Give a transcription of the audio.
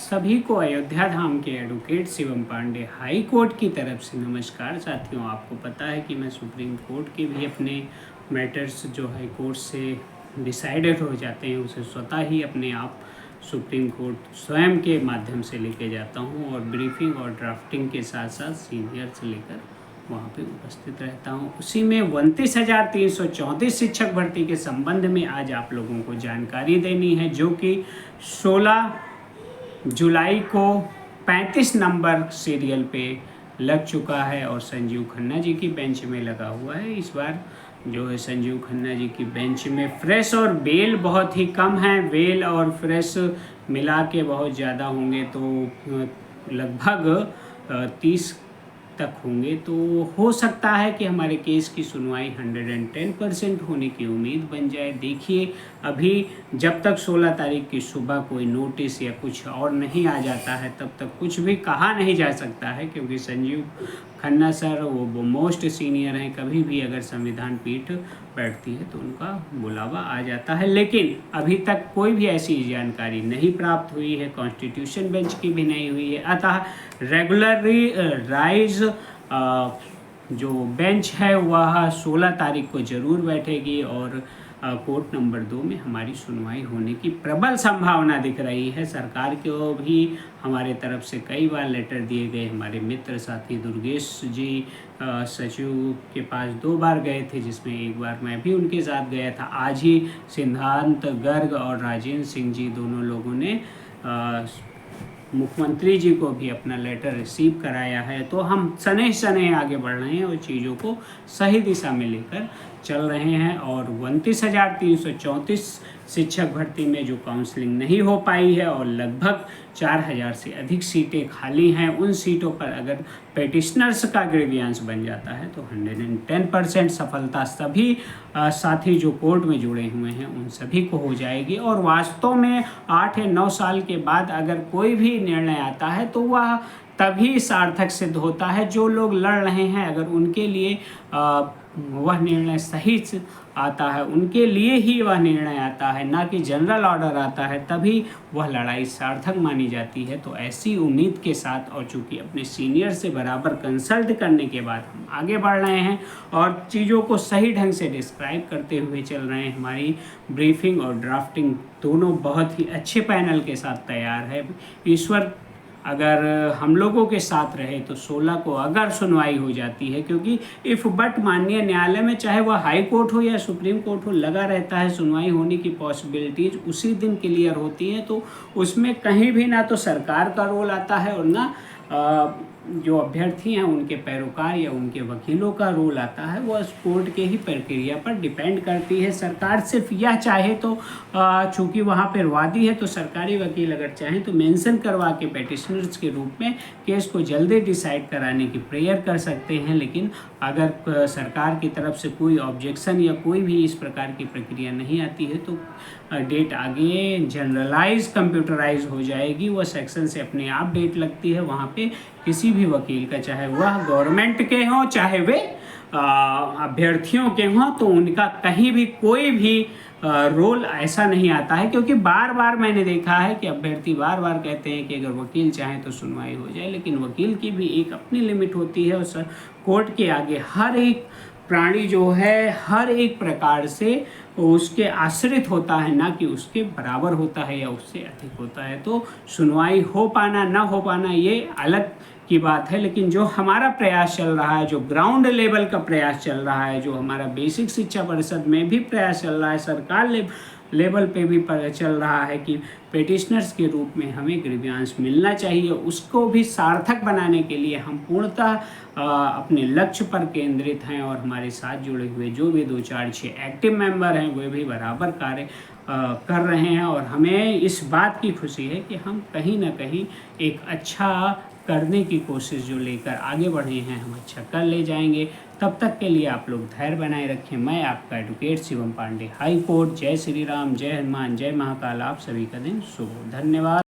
सभी को अयोध्या धाम के advocate Shivam Pandey high court की तरफ से नमस्कार। साथियों, आपको पता है कि मैं सुप्रीम कोर्ट के भी अपने मैटर्स जो हाई कोर्ट से डिसाइडेड हो जाते हैं उसे स्वतः ही अपने आप सुप्रीम कोर्ट स्वयं के माध्यम से लेके जाता हूं और ब्रीफिंग और ड्राफ्टिंग के साथ साथ सीनियर से लेकर वहाँ पे उपस्थित रहता हूँ। उसी में 29,334 शिक्षक भर्ती के संबंध में आज आप लोगों को जानकारी देनी है, जो कि 16 जुलाई को 35 नंबर सीरियल पे लग चुका है और संजीव खन्ना जी की बेंच में लगा हुआ है। इस बार जो है संजीव खन्ना जी की बेंच में फ्रेश और बेल बहुत ही कम है। बेल और फ्रेश मिला के बहुत ज़्यादा होंगे तो लगभग 30 तक होंगे, तो हो सकता है कि हमारे केस की सुनवाई 110% होने की उम्मीद बन जाए। देखिए, अभी जब तक 16 तारीख की सुबह कोई नोटिस या कुछ और नहीं आ जाता है तब तक कुछ भी कहा नहीं जा सकता है, क्योंकि संजीव खन्ना सर वो मोस्ट सीनियर हैं। कभी भी अगर संविधान पीठ बैठती है तो उनका बुलावा आ जाता है, लेकिन अभी तक कोई भी ऐसी जानकारी नहीं प्राप्त हुई है, कॉन्स्टिट्यूशन बेंच की भी नहीं हुई है। अतः रेगुलरली राइज जो बेंच है वह 16 तारीख को ज़रूर बैठेगी और कोर्ट नंबर 2 में हमारी सुनवाई होने की प्रबल संभावना दिख रही है। सरकार को भी हमारे तरफ से कई बार लेटर दिए गए। हमारे मित्र साथी दुर्गेश जी सचिव के पास 2 बार गए थे, जिसमें एक बार मैं भी उनके साथ गया था। आज ही सिद्धांत गर्ग और राजेंद्र सिंह जी दोनों लोगों ने मुख्यमंत्री जी को भी अपना लेटर रिसीव कराया है। तो हम सने सने आगे बढ़ रहे हैं और चीज़ों को सही दिशा में लेकर चल रहे हैं। और 29,334 शिक्षक भर्ती में जो काउंसलिंग नहीं हो पाई है और लगभग 4,000 से अधिक सीटें खाली हैं, उन सीटों पर अगर पेटिशनर्स का ग्रीवियंस बन जाता है तो 110% सफलता सभी साथी जो कोर्ट में जुड़े हुए हैं उन सभी को हो जाएगी। और वास्तव में 8 या 9 साल के बाद अगर कोई भी निर्णय आता है तो वह तभी सार्थक सिद्ध होता है। जो लोग लड़ रहे हैं अगर उनके लिए वह निर्णय सही आता है, उनके लिए ही वह निर्णय आता है, ना कि जनरल ऑर्डर आता है, तभी वह लड़ाई सार्थक मानी जाती है। तो ऐसी उम्मीद के साथ और चूँकि अपने सीनियर से बराबर कंसल्ट करने के बाद हम आगे बढ़ रहे हैं और चीज़ों को सही ढंग से डिस्क्राइब करते हुए चल रहे हैं। हमारी ब्रीफिंग और ड्राफ्टिंग दोनों बहुत ही अच्छे पैनल के साथ तैयार है। ईश्वर अगर हम लोगों के साथ रहे तो 16 को अगर सुनवाई हो जाती है, क्योंकि इफ़ बट माननीय न्यायालय में चाहे वह हाई कोर्ट हो या सुप्रीम कोर्ट हो लगा रहता है, सुनवाई होने की पॉसिबिलिटीज़ उसी दिन क्लियर होती हैं। तो उसमें कहीं भी ना तो सरकार का रोल आता है और ना जो अभ्यर्थी हैं उनके पैरोकार या उनके वकीलों का रोल आता है। वह कोर्ट के ही प्रक्रिया पर डिपेंड करती है। सरकार सिर्फ यह चाहे तो चूँकि वहाँ पर वादी है तो सरकारी वकील अगर चाहें तो मेंशन करवा के पेटिशनर्स के रूप में केस को जल्दी डिसाइड कराने की प्रेयर कर सकते हैं। लेकिन अगर सरकार की तरफ से कोई ऑब्जेक्शन या कोई भी इस प्रकार की प्रक्रिया नहीं आती है तो डेट आगे जनरलाइज कंप्यूटराइज हो जाएगी। वह सेक्शन से अपने आप डेट लगती है। वहाँ पे किसी भी वकील का, चाहे वह गवर्नमेंट के हों चाहे वे अभ्यर्थियों के हों, तो उनका कहीं भी कोई भी रोल ऐसा नहीं आता है। क्योंकि बार बार मैंने देखा है कि अभ्यर्थी बार बार कहते हैं कि अगर वकील चाहे तो सुनवाई हो जाए, लेकिन वकील की भी एक अपनी लिमिट होती है और कोर्ट के आगे हर एक प्राणी जो है हर एक प्रकार से उसके आश्रित होता है, ना कि उसके बराबर होता है या उससे अधिक होता है। तो सुनवाई हो पाना ना हो पाना ये अलग की बात है, लेकिन जो हमारा प्रयास चल रहा है, जो ग्राउंड लेवल का प्रयास चल रहा है, जो हमारा बेसिक शिक्षा परिषद में भी प्रयास चल रहा है, सरकार लेवल पे भी चल रहा है कि पेटिशनर्स के रूप में हमें ग्रीवियंस मिलना चाहिए, उसको भी सार्थक बनाने के लिए हम पूर्णतः अपने लक्ष्य पर केंद्रित हैं। और हमारे साथ जुड़े हुए जो भी 2, 4, 6 एक्टिव मेंबर हैं वे भी बराबर कार्य कर रहे हैं। और हमें इस बात की खुशी है कि हम कहीं ना कहीं एक अच्छा करने की कोशिश जो लेकर आगे बढ़े हैं हम अच्छा कर ले जाएंगे। तब तक के लिए आप लोग धैर्य बनाए रखें। मैं आपका advocate Shivam Pandey, high court. जय श्री राम, जय हनुमान, जय महाकाल। आप सभी का दिन शुभ हो। धन्यवाद।